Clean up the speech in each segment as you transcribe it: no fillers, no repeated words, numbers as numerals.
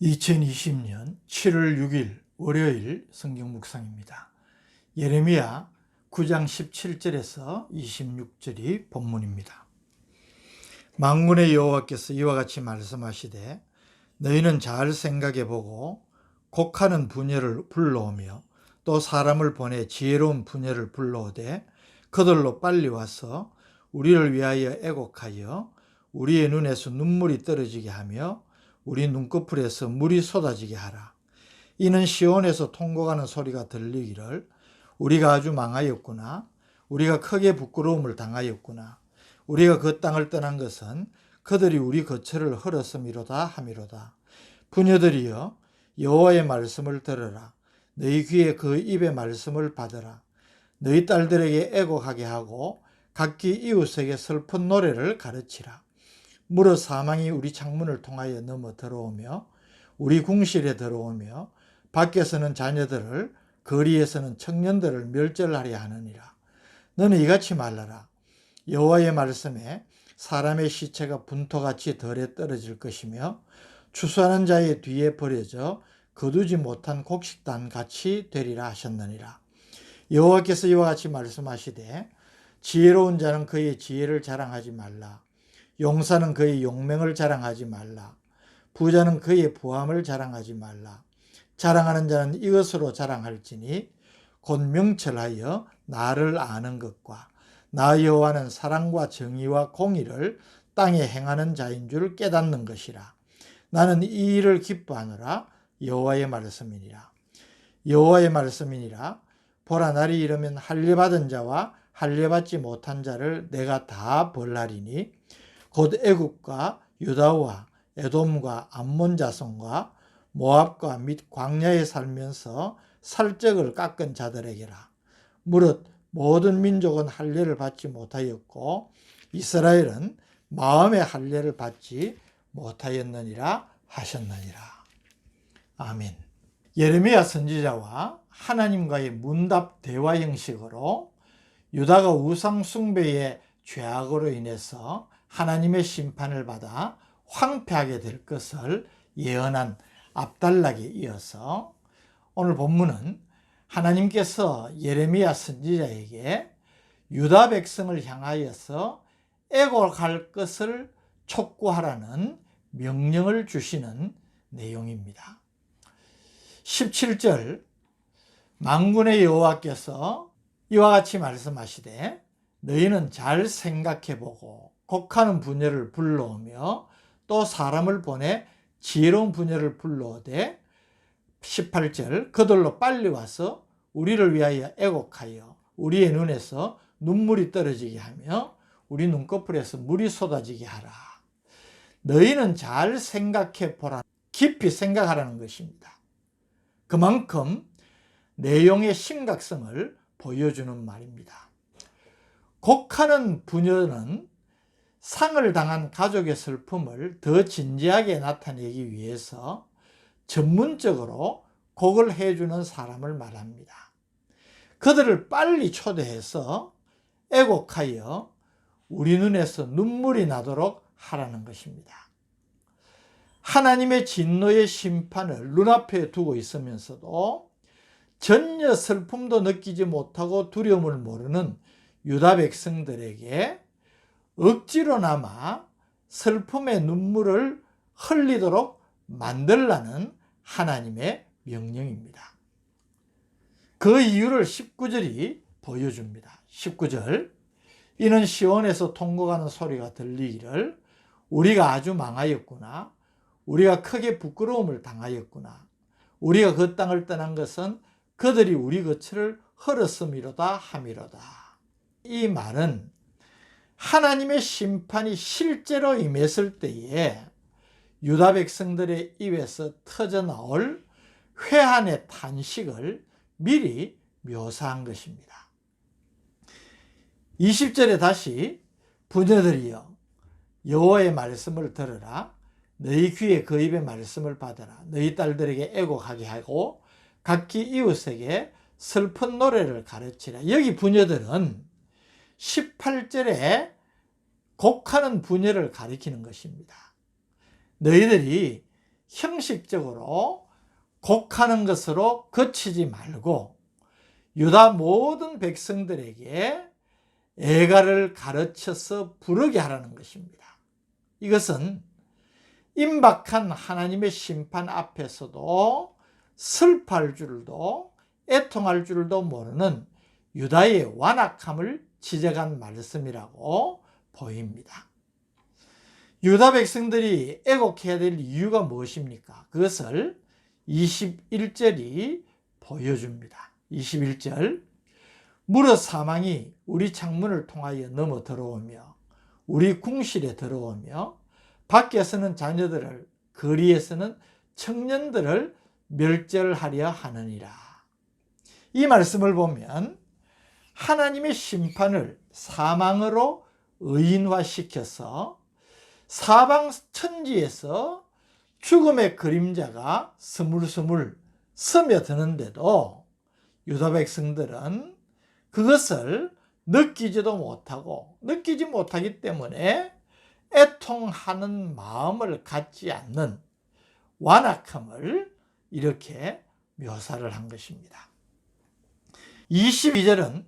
2020년 7월 6일 월요일 성경 묵상입니다. 예레미야 9장 17절에서 26절이 본문입니다. 만군의 여호와께서 이와 같이 말씀하시되 너희는 잘 생각해 보고 곡하는 부녀를 불러오며 또 사람을 보내 지혜로운 부녀를 불러오되 그들로 빨리 와서 우리를 위하여 애곡하여 우리의 눈에서 눈물이 떨어지게 하며 우리 눈꺼풀에서 물이 쏟아지게 하라. 이는 시온에서 통곡하는 소리가 들리기를 우리가 아주 망하였구나. 우리가 크게 부끄러움을 당하였구나. 우리가 그 땅을 떠난 것은 그들이 우리 거처를 헐었음이로다 하미로다. 부녀들이여 여호와의 말씀을 들으라. 너희 귀에 그 입의 말씀을 받으라. 너희 딸들에게 애곡하게 하고 각기 이웃에게 슬픈 노래를 가르치라. 무릇 사망이 우리 창문을 통하여 넘어 들어오며 우리 궁실에 들어오며 밖에서는 자녀들을 거리에서는 청년들을 멸절하려 하느니라. 너는 이같이 말하라. 여호와의 말씀에 사람의 시체가 분토같이 덜에 떨어질 것이며 추수하는 자의 뒤에 버려져 거두지 못한 곡식단 같이 되리라 하셨느니라. 여호와께서 이와 같이 말씀하시되 지혜로운 자는 그의 지혜를 자랑하지 말라. 용사는 그의 용맹을 자랑하지 말라. 부자는 그의 부함을 자랑하지 말라. 자랑하는 자는 이것으로 자랑할지니 곧 명철하여 나를 아는 것과 나 여호와는 사랑과 정의와 공의를 땅에 행하는 자인 줄 깨닫는 것이라. 나는 이 일을 기뻐하노라. 여호와의 말씀이니라. 여호와의 말씀이니라. 보라, 날이 이르면 할례받은 자와 할례받지 못한 자를 내가 다 벌하리니 곧 애굽과 유다와 에돔과 암몬 자손과 모압과 및 광야에 살면서 살적을 깎은 자들에게라. 무릇 모든 민족은 할례를 받지 못하였고 이스라엘은 마음의 할례를 받지 못하였느니라 하셨느니라. 아멘. 예레미야 선지자와 하나님과의 문답 대화 형식으로 유다가 우상 숭배의 죄악으로 인해서 하나님의 심판을 받아 황폐하게 될 것을 예언한 압달락에 이어서 오늘 본문은 하나님께서 예레미야 선지자에게 유다 백성을 향하여서 애곡할 것을 촉구하라는 명령을 주시는 내용입니다. 17절 만군의 여호와께서 이와 같이 말씀하시되 너희는 잘 생각해보고 곡하는 부녀를 불러오며 또 사람을 보내 지혜로운 부녀를 불러오되 18절 그들로 빨리 와서 우리를 위하여 애곡하여 우리의 눈에서 눈물이 떨어지게 하며 우리 눈꺼풀에서 물이 쏟아지게 하라. 너희는 잘 생각해 보라. 깊이 생각하라는 것입니다. 그만큼 내용의 심각성을 보여주는 말입니다. 곡하는 부녀는 상을 당한 가족의 슬픔을 더 진지하게 나타내기 위해서 전문적으로 곡을 해주는 사람을 말합니다. 그들을 빨리 초대해서 애곡하여 우리 눈에서 눈물이 나도록 하라는 것입니다. 하나님의 진노의 심판을 눈앞에 두고 있으면서도 전혀 슬픔도 느끼지 못하고 두려움을 모르는 유다 백성들에게 억지로나마 슬픔의 눈물을 흘리도록 만들라는 하나님의 명령입니다. 그 이유를 19절이 보여줍니다. 19절 이는 시온에서 통곡하는 소리가 들리기를 우리가 아주 망하였구나. 우리가 크게 부끄러움을 당하였구나. 우리가 그 땅을 떠난 것은 그들이 우리 거처를 헐었음이로다 하미로다. 이 말은 하나님의 심판이 실제로 임했을 때에 유다 백성들의 입에서 터져나올 회한의 탄식을 미리 묘사한 것입니다. 20절에 다시 부녀들이여 여호와의 말씀을 들으라. 너희 귀에 그 입의 말씀을 받으라. 너희 딸들에게 애곡하게 하고 각기 이웃에게 슬픈 노래를 가르치라. 여기 부녀들은 18절에 곡하는 부녀를 가리키는 것입니다. 너희들이 형식적으로 곡하는 것으로 그치지 말고 유다 모든 백성들에게 애가를 가르쳐서 부르게 하라는 것입니다. 이것은 임박한 하나님의 심판 앞에서도 슬퍼할 줄도 애통할 줄도 모르는 유다의 완악함을 지적한 말씀이라고 보입니다. 유다 백성들이 애곡해야 될 이유가 무엇입니까? 그것을 21절이 보여줍니다. 21절, 무릇 사망이 우리 창문을 통하여 넘어 들어오며 우리 궁실에 들어오며 밖에서는 자녀들을, 거리에서는 청년들을 멸절하려 하느니라. 이 말씀을 보면 하나님의 심판을 사망으로 의인화시켜서 사방 천지에서 죽음의 그림자가 스물스물 스며드는데도 유다 백성들은 그것을 느끼지도 못하고 느끼지 못하기 때문에 애통하는 마음을 갖지 않는 완악함을 이렇게 묘사를 한 것입니다. 22절은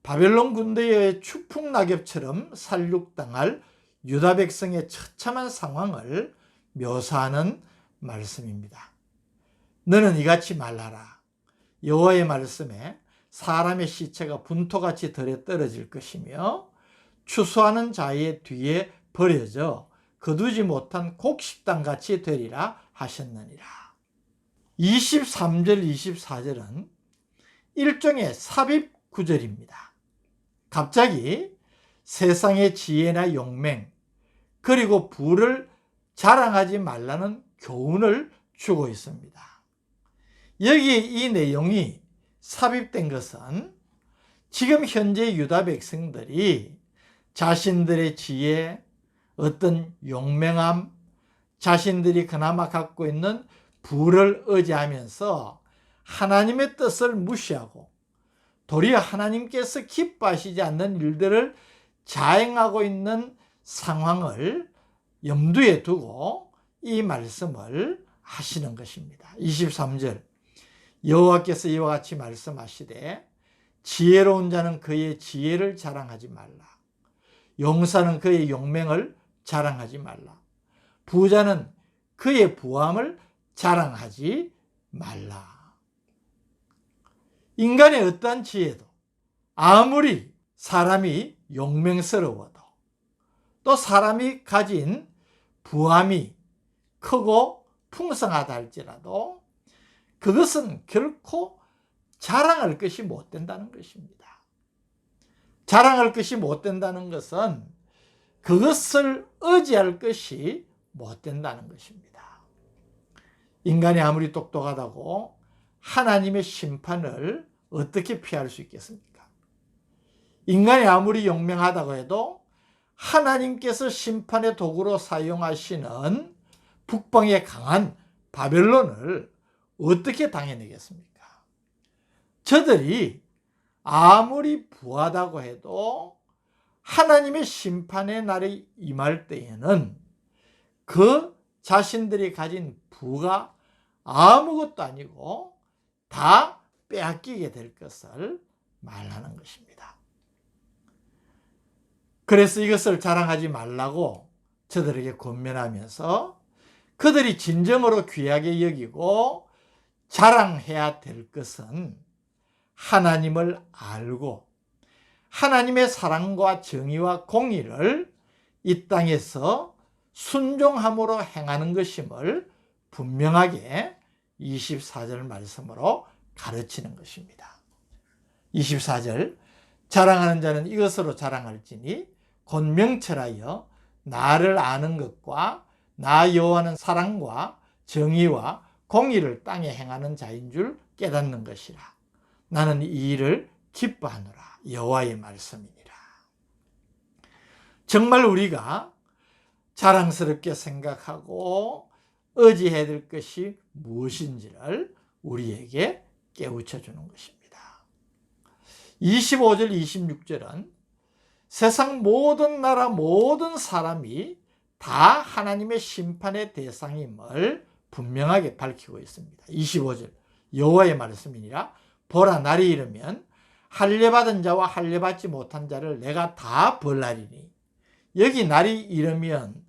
바벨론 군대의 추풍낙엽처럼 살육당할 유다 백성의 처참한 상황을 묘사하는 말씀입니다. 너는 이같이 말하라. 여호와의 말씀에 사람의 시체가 분토같이 덜에 떨어질 것이며 추수하는 자의 뒤에 버려져 거두지 못한 곡식당같이 되리라 하셨느니라. 23절 24절은 일종의 삽입 구절입니다. 갑자기 세상의 지혜나 용맹 그리고 부를 자랑하지 말라는 교훈을 주고 있습니다. 여기에 이 내용이 삽입된 것은 지금 현재 유다 백성들이 자신들의 지혜, 어떤 용맹함, 자신들이 그나마 갖고 있는 부를 의지하면서 하나님의 뜻을 무시하고 도리어 하나님께서 기뻐하시지 않는 일들을 자행하고 있는 상황을 염두에 두고 이 말씀을 하시는 것입니다. 23절, 여호와께서 이와 같이 말씀하시되 지혜로운 자는 그의 지혜를 자랑하지 말라. 용사는 그의 용맹을 자랑하지 말라. 부자는 그의 부함을 자랑하지 말라. 인간의 어떠한 지혜도 아무리 사람이 용맹스러워도 또 사람이 가진 부함이 크고 풍성하다 할지라도 그것은 결코 자랑할 것이 못 된다는 것입니다. 자랑할 것이 못 된다는 것은 그것을 의지할 것이 못 된다는 것입니다. 인간이 아무리 똑똑하다고 하나님의 심판을 어떻게 피할 수 있겠습니까? 인간이 아무리 용맹하다고 해도 하나님께서 심판의 도구로 사용하시는 북방의 강한 바벨론을 어떻게 당해내겠습니까? 저들이 아무리 부하다고 해도 하나님의 심판의 날이 임할 때에는 그 자신들이 가진 부가 아무것도 아니고 다 빼앗기게 될 것을 말하는 것입니다. 그래서 이것을 자랑하지 말라고 저들에게 권면하면서 그들이 진정으로 귀하게 여기고 자랑해야 될 것은 하나님을 알고 하나님의 사랑과 정의와 공의를 이 땅에서 순종함으로 행하는 것임을 분명하게 24절 말씀으로 가르치는 것입니다. 24절, 자랑하는 자는 이것으로 자랑할지니 곧 명철하여 나를 아는 것과 나 여호와는 사랑과 정의와 공의를 땅에 행하는 자인 줄 깨닫는 것이라. 나는 이 일을 기뻐하노라. 여호와의 말씀이니라. 정말 우리가 자랑스럽게 생각하고 의지해야 될 것이 무엇인지를 우리에게 깨우쳐 주는 것입니다. 25절 26절은 세상 모든 나라 모든 사람이 다 하나님의 심판의 대상임을 분명하게 밝히고 있습니다. 25절 여호와의 말씀이니라. 보라, 날이 이르면 할례받은 자와 할례받지 못한 자를 내가 다 벌하리니. 여기 날이 이르면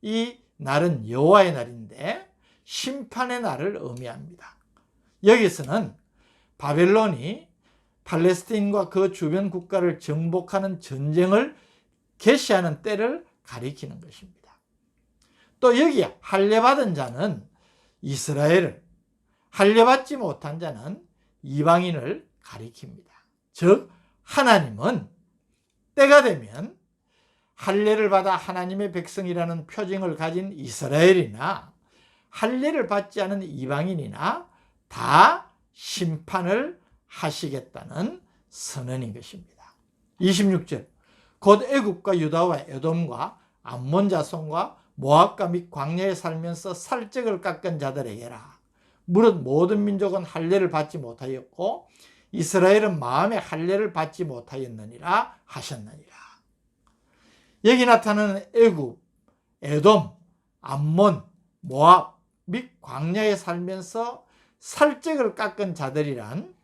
이 날은 여호와의 날인데 심판의 날을 의미합니다. 여기서는 바벨론이 팔레스타인과 그 주변 국가를 정복하는 전쟁을 개시하는 때를 가리키는 것입니다. 또 여기 할례받은 자는 이스라엘을, 할례받지 못한 자는 이방인을 가리킵니다. 즉 하나님은 때가 되면 할례를 받아 하나님의 백성이라는 표징을 가진 이스라엘이나 할례를 받지 않은 이방인이나 다 심판을 하시겠다는 선언인 것입니다. 26절 곧 애굽과 유다와 에돔과 암몬 자손과 모압과 및 광야에 살면서 살적을 깎은 자들에게라. 무릇 모든 민족은 할례를 받지 못하였고 이스라엘은 마음에 할례를 받지 못하였느니라 하셨느니라. 여기 나타나는 애굽, 에돔, 암몬, 모압 및 광야에 살면서 살적을 깎은 자들이란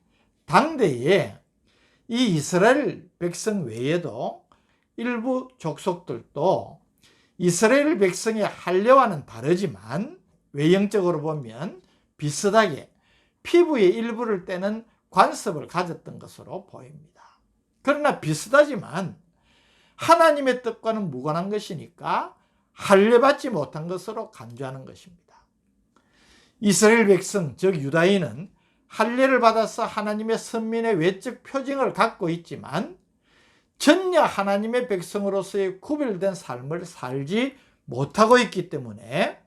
당대에 이 이스라엘 백성 외에도 일부 족속들도 이스라엘 백성의 할례와는 다르지만 외형적으로 보면 비슷하게 피부의 일부를 떼는 관습을 가졌던 것으로 보입니다. 그러나 비슷하지만 하나님의 뜻과는 무관한 것이니까 할례받지 못한 것으로 간주하는 것입니다. 이스라엘 백성 즉 유다인은 할례를 받아서 하나님의 선민의 외적 표징을 갖고 있지만 전혀 하나님의 백성으로서의 구별된 삶을 살지 못하고 있기 때문에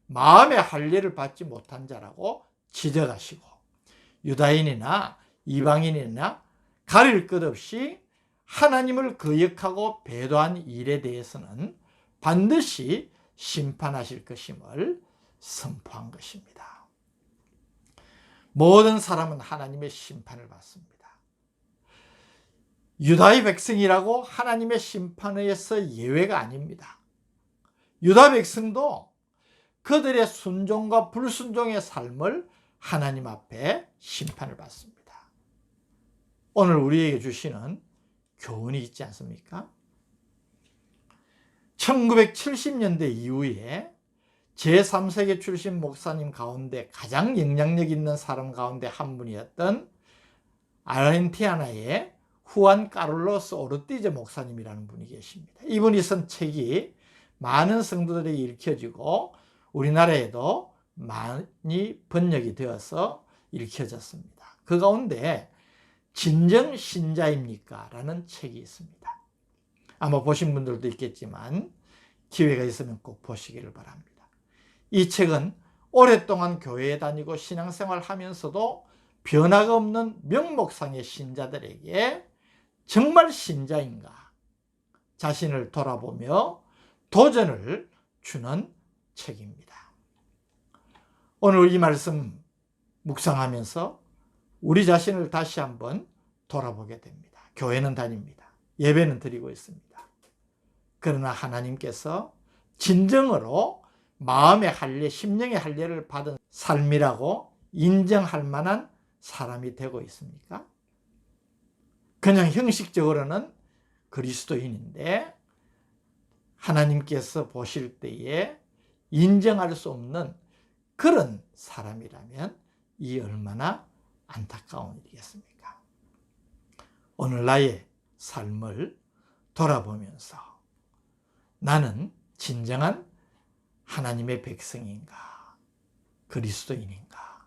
마음의 할례를 받지 못한 자라고 지적하시고 유다인이나 이방인이나 가릴 것 없이 하나님을 거역하고 배도한 일에 대해서는 반드시 심판하실 것임을 선포한 것입니다. 모든 사람은 하나님의 심판을 받습니다. 유다의 백성이라고 하나님의 심판에서 예외가 아닙니다. 유다 백성도 그들의 순종과 불순종의 삶을 하나님 앞에 심판을 받습니다. 오늘 우리에게 주시는 교훈이 있지 않습니까? 1970년대 이후에 제3세계 출신 목사님 가운데 가장 영향력 있는 사람 가운데 한 분이었던 아르헨티나의 후안 카를로스 오르티제 목사님이라는 분이 계십니다. 이분이 쓴 책이 많은 성도들에게 읽혀지고 우리나라에도 많이 번역이 되어서 읽혀졌습니다. 그 가운데 진정 신자입니까? 라는 책이 있습니다. 아마 보신 분들도 있겠지만 기회가 있으면 꼭 보시기를 바랍니다. 이 책은 오랫동안 교회에 다니고 신앙생활을 하면서도 변화가 없는 명목상의 신자들에게 정말 신자인가 자신을 돌아보며 도전을 주는 책입니다. 오늘 이 말씀 묵상하면서 우리 자신을 다시 한번 돌아보게 됩니다. 교회는 다닙니다. 예배는 드리고 있습니다. 그러나 하나님께서 진정으로 마음의 할례, 심령의 할례를 받은 삶이라고 인정할 만한 사람이 되고 있습니까? 그냥 형식적으로는 그리스도인인데 하나님께서 보실 때에 인정할 수 없는 그런 사람이라면 이 얼마나 안타까운 일이겠습니까? 오늘 나의 삶을 돌아보면서 나는 진정한 하나님의 백성인가, 그리스도인인가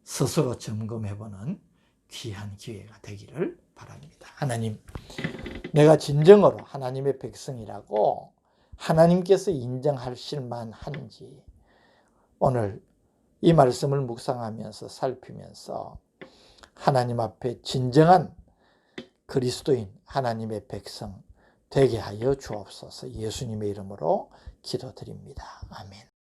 스스로 점검해보는 귀한 기회가 되기를 바랍니다. 하나님, 내가 진정으로 하나님의 백성이라고 하나님께서 인정하실 만한지 오늘 이 말씀을 묵상하면서 살피면서 하나님 앞에 진정한 그리스도인 하나님의 백성 되게 하여 주옵소서. 예수님의 이름으로 기도드립니다. 아멘.